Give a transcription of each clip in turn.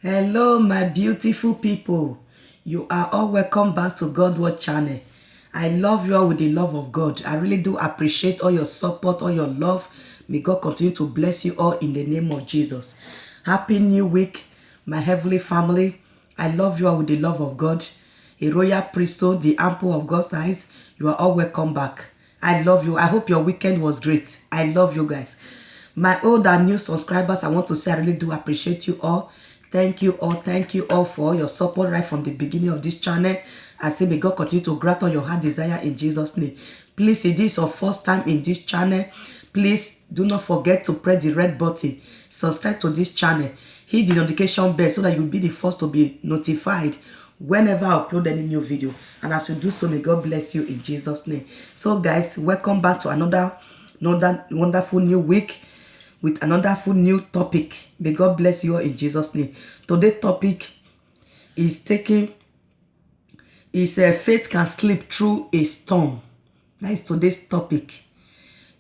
Hello my beautiful people, you are all welcome back to God Word channel. I love you all with the love of God. I really do appreciate all your support, all your love. May God continue to bless you all in the name of Jesus. Happy new week, my heavenly family. I love you all with the love of God. A royal priesthood, the ample of God's eyes. You are all welcome back. I love you. I hope your weekend was great. I love you guys. My old and new subscribers, I want to say I really do appreciate you all. Thank you all for your support right from the beginning of this channel. I say may God continue to grant all your heart desire in Jesus' name. Please, if this is your first time in this channel, please do not forget to press the red button. Subscribe to this channel. Hit the notification bell so that you will be the first to be notified whenever I upload any new video. And as you do so, may God bless you in Jesus' name. So guys, welcome back to another wonderful new week with another full new topic. May God bless you all in Jesus' name. Today's topic is faith can sleep through a storm. That is today's topic.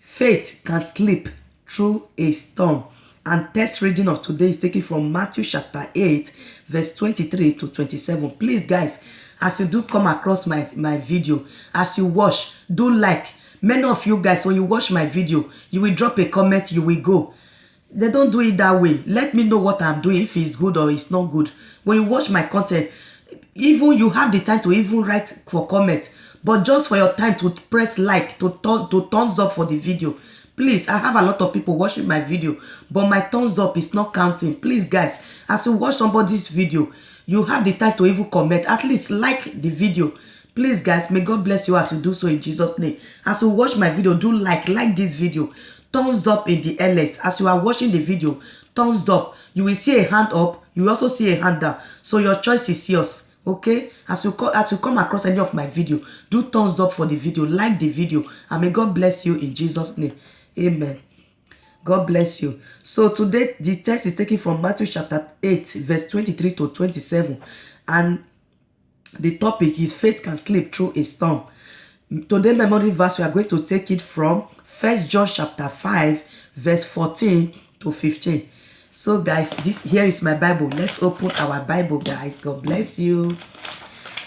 Faith can sleep through a storm. And text reading of today is taken from Matthew chapter 8, verse 23 to 27. Please guys, as you do come across my video, as you watch, do like. Many of you guys, when you watch my video, you will drop a comment, you will go. They don't do it that way. Let me know what I'm doing, if it's good or it's not good. When you watch my content, even you have the time to even write for comment, but just for your time to press like, to thumbs up for the video. Please, I have a lot of people watching my video, but my thumbs up is not counting. Please guys, as you watch somebody's video, you have the time to even comment. At least like the video. Please guys, may God bless you as you do so in Jesus' name. As you watch my video, do like this video. Thumbs up in the LS. As you are watching the video, thumbs up. You will see a hand up. You will also see a hand down. So your choice is yours. Okay? As you come across any of my video, do thumbs up for the video. Like the video. And may God bless you in Jesus' name. Amen. God bless you. So today, the text is taken from Matthew chapter 8, verse 23 to 27. And the topic is faith can sleep through a storm. Today memory verse, we are going to take it from 1 John chapter 5, verse 14 to 15. So guys, here is my Bible. Let's open our Bible, guys. God bless you.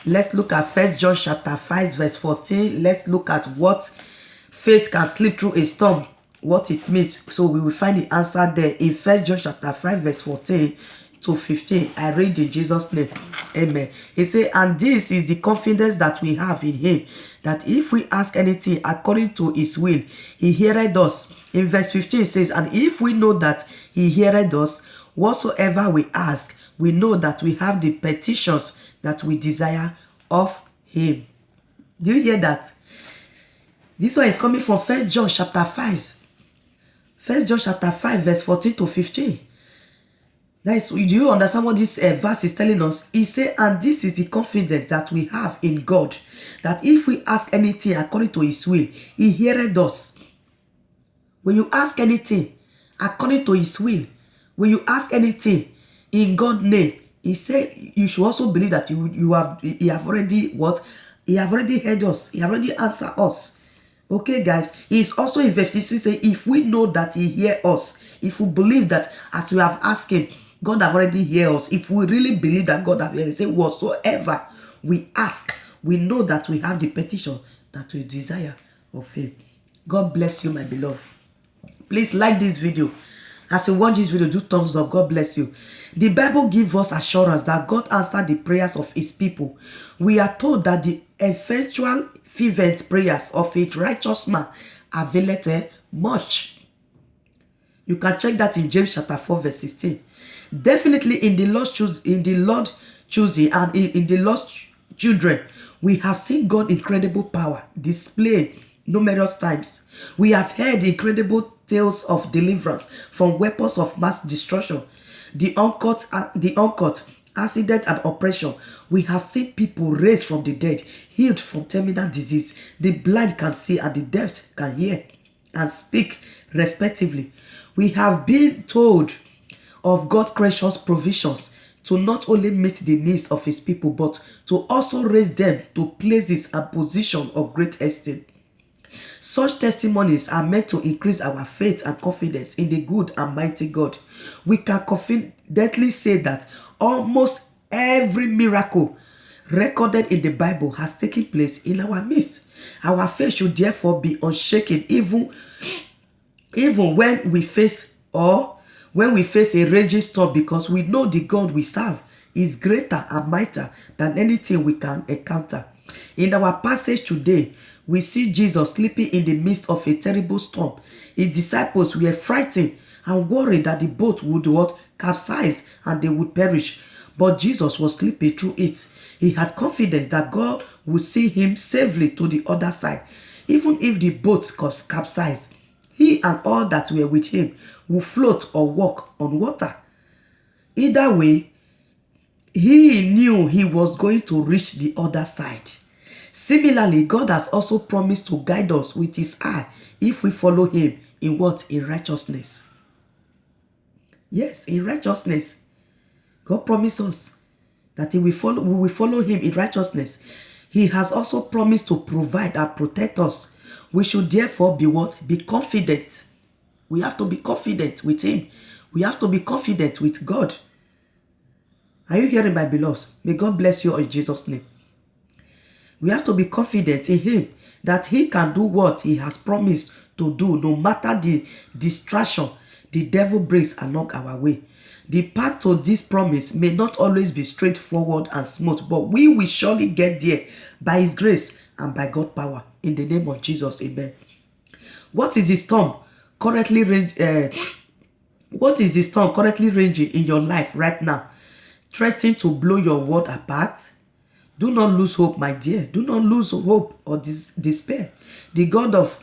Let's look at 1 John chapter 5, verse 14. Let's look at what faith can sleep through a storm, what it means. So we will find the answer there in 1 John chapter 5, verse 14 to 15. I read in Jesus' name. Amen. He said, and this is the confidence that we have in him, that if we ask anything according to his will, he heareth us. In verse 15 it says, and if we know that he heareth us, whatsoever we ask, we know that we have the petitions that we desire of him. Do you hear that? This one is coming from 1 John chapter 5. 1 John chapter 5, verse 14 to 15. That is, do you understand what this verse is telling us? He said, and this is the confidence that we have in God, that if we ask anything according to his will, he heareth us. When you ask anything according to his will, when you ask anything in God's name, he said you should also believe that he have already what? He have already heard us. He already answered us. Okay, guys. He is also in verse 56 saying, if we know that he hear us, if we believe that as we have asked him, God have already heard us. If we really believe that God have heard us, say whatsoever we ask, we know that we have the petition that we desire of him. God bless you, my beloved. Please like this video. As you watch this video, do thumbs up. God bless you. The Bible gives us assurance that God answered the prayers of his people. We are told that the effectual fervent prayers of a righteous man availeth much. You can check that in James chapter 4, verse 16. Definitely in the Lord's choosing and in the Lord's children, we have seen God's incredible power displayed numerous times. We have heard incredible tales of deliverance from weapons of mass destruction, the uncut, accident and oppression. We have seen people raised from the dead, healed from terminal disease. The blind can see and the deaf can hear and speak respectively. We have been told of God's gracious provisions to not only meet the needs of his people, but to also raise them to places and positions of great esteem. Such testimonies are meant to increase our faith and confidence in the good and mighty God. We can confidently say that almost every miracle recorded in the Bible has taken place in our midst. Our faith should therefore be unshaken even when we face a raging storm, because we know the God we serve is greater and mightier than anything we can encounter. In our passage today, we see Jesus sleeping in the midst of a terrible storm. His disciples were frightened and worried that the boat would capsize and they would perish. But Jesus was sleeping through it. He had confidence that God would see him safely to the other side. Even if the boat capsized, he and all that were with him would float or walk on water. Either way, he knew he was going to reach the other side. Similarly, God has also promised to guide us with his eye if we follow him in what? In righteousness. Yes, in righteousness. God promised us that we will follow him in righteousness. He has also promised to provide and protect us. We should therefore be what? Be confident. We have to be confident with him. We have to be confident with God. Are you hearing, my beloved? May God bless you in Jesus' name. We have to be confident in him that he can do what he has promised to do, no matter the distraction the devil brings along our way. The path to this promise may not always be straightforward and smooth, but we will surely get there by his grace and by God's power. In the name of Jesus, amen. What is the storm currently raging in your life right now, threatening to blow your world apart? Do not lose hope, my dear. Do not lose hope or despair. The God of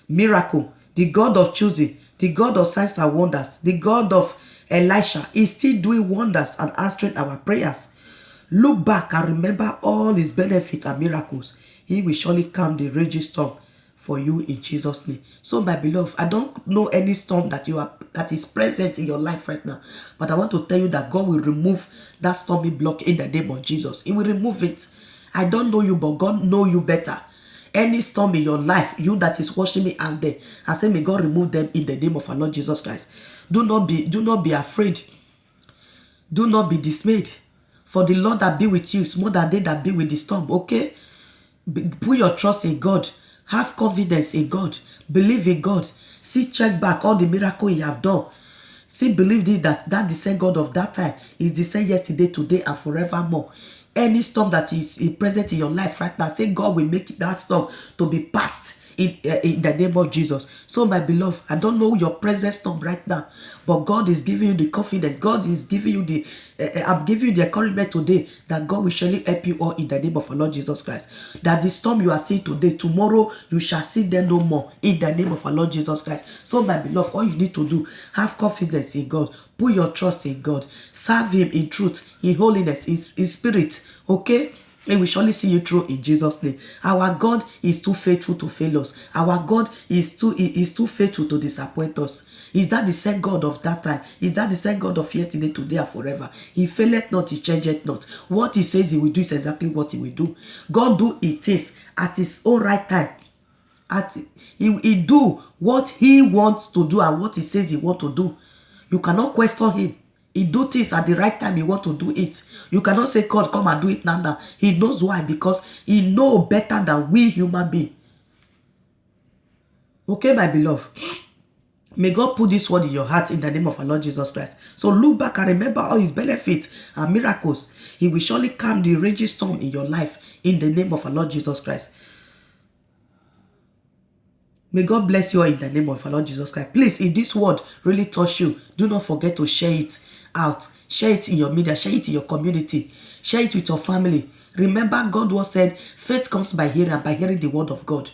miracle, the God of choosing, the God of signs and wonders, the God of Elisha is still doing wonders and answering our prayers. Look back and remember all his benefits and miracles. He will surely calm the raging storm for you in Jesus' name. So, my beloved, I don't know any storm that is present in your life right now, but I want to tell you that God will remove that stormy block in the name of Jesus. He will remove it. I don't know you, but God knows you better. Any storm in your life, you that is watching me out there, I say, may God remove them in the name of our Lord Jesus Christ. Do not be afraid. Do not be dismayed. For the Lord that be with you is more than they that be with the storm. Okay? Put your trust in God. Have confidence in God. Believe in God. See, check back all the miracle he have done. See, believe that the same God of that time is the same yesterday, today, and forevermore. Any storm that is present in your life right now, say God will make that storm to be past in the name of Jesus. So, my beloved, I don't know your present storm right now, but God is giving you the confidence. God is giving you the I'm giving you the encouragement today that God will surely help you all in the name of our Lord Jesus Christ. That the storm you are seeing today, tomorrow you shall see them no more in the name of our Lord Jesus Christ. So, my beloved, all you need to do, have confidence in God. Put your trust in God. Serve him in truth, in holiness, in spirit. Okay? And we surely see you through in Jesus' name. Our God is too faithful to fail us. Our God is too faithful to disappoint us. Is that the same God of that time? Is that the same God of yesterday, today, and forever? He faileth not, he changeth not. What he says he will do is exactly what he will do. God do it things at his own right time. He do what he wants to do and what he says he wants to do. You cannot question him. He do things at the right time he want to do it. You cannot say, God, come and do it now. He knows why, because he knows better than we human beings. Okay, my beloved. May God put this word in your heart in the name of our Lord Jesus Christ. So look back and remember all his benefits and miracles. He will surely calm the raging storm in your life in the name of our Lord Jesus Christ. May God bless you all in the name of our Lord Jesus Christ. Please, if this word really touched you, do not forget to share it out. Share it in your media. Share it in your community. Share it with your family. Remember, God was said, faith comes by hearing and by hearing the word of God.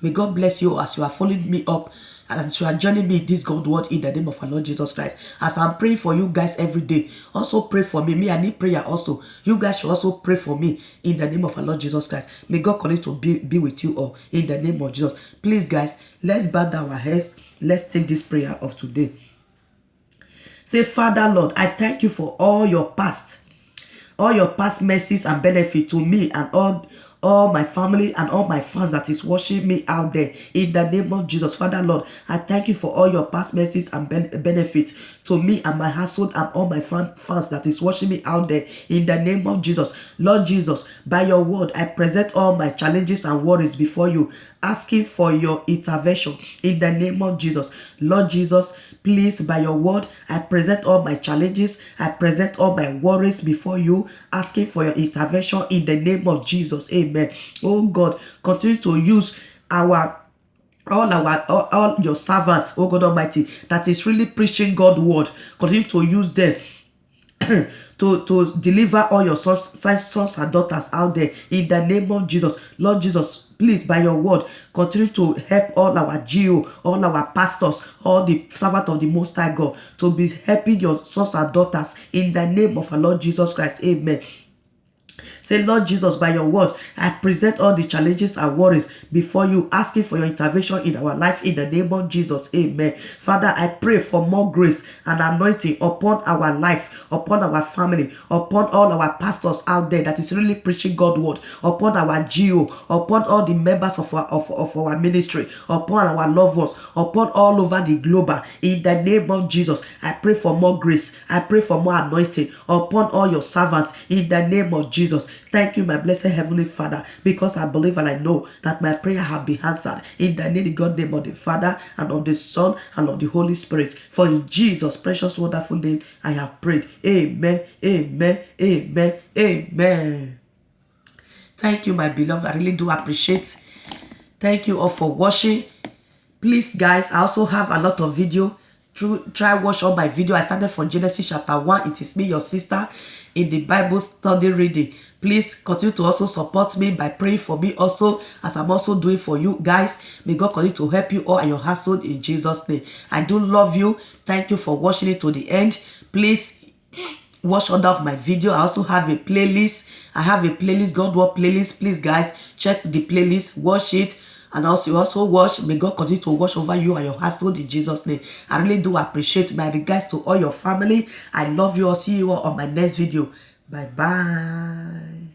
May God bless you as you are following me up, as you are joining me in this God word in the name of our Lord Jesus Christ. As I'm praying for you guys every day, also pray for me. I need prayer also. You guys should also pray for me in the name of our Lord Jesus Christ. May God continue to be with you all in the name of Jesus. Please, guys, let's bow down our heads. Let's take this prayer of today. Say, Father, Lord, I thank you for all your past mercies and benefits to me and all all my family and all my fans that is watching me out there. In the name of Jesus, Father Lord, I thank you for all your past mercies and benefits to me and my household and all my fans that is watching me out there. In the name of Jesus, Lord Jesus, by your word, I present all my challenges and worries before you, asking for your intervention. In the name of Jesus, Lord Jesus, please, by your word, I present all my challenges, I present all my worries before you, asking for your intervention in the name of Jesus. Amen. Oh God, continue to use all your servants, oh God Almighty, that is really preaching God's word. Continue to use them to deliver all your sons and daughters out there in the name of Jesus. Lord Jesus, please, by your word, continue to help all our GO, all our pastors, all the servants of the Most High God to be helping your sons and daughters in the name of our Lord Jesus Christ. Amen. Say, Lord Jesus, by your word, I present all the challenges and worries before you, asking for your intervention in our life in the name of Jesus. Amen. Father, I pray for more grace and anointing upon our life, upon our family, upon all our pastors out there that is really preaching God's word, upon our GO, upon all the members of our ministry, upon our loved ones, upon all over the globe. In the name of Jesus, I pray for more grace. I pray for more anointing upon all your servants in the name of Jesus. Thank you, my blessed Heavenly Father, because I believe and I know that my prayer have been answered in the name of the Father and of the Son and of the Holy Spirit. For in Jesus' precious wonderful name I have prayed. Amen, amen, amen, amen. Thank you, my beloved. I really do appreciate. Thank you all for watching. Please, guys, I also have a lot of video. Try watch all my video. I started from Genesis chapter 1. It is me, your sister, in the Bible study reading. Please continue to also support me by praying for me also, as I'm also doing for you guys. May God continue to help you all and your household in Jesus' name. I do love you. Thank you for watching it to the end. Please watch under of my video. I also have a playlist. I have a playlist, God Word playlist. Please, guys, check the playlist, watch it. And also, you also watch. May God continue to watch over you and your household in Jesus' name. I really do appreciate. My regards to all your family. I love you all. See you all on my next video. Bye-bye.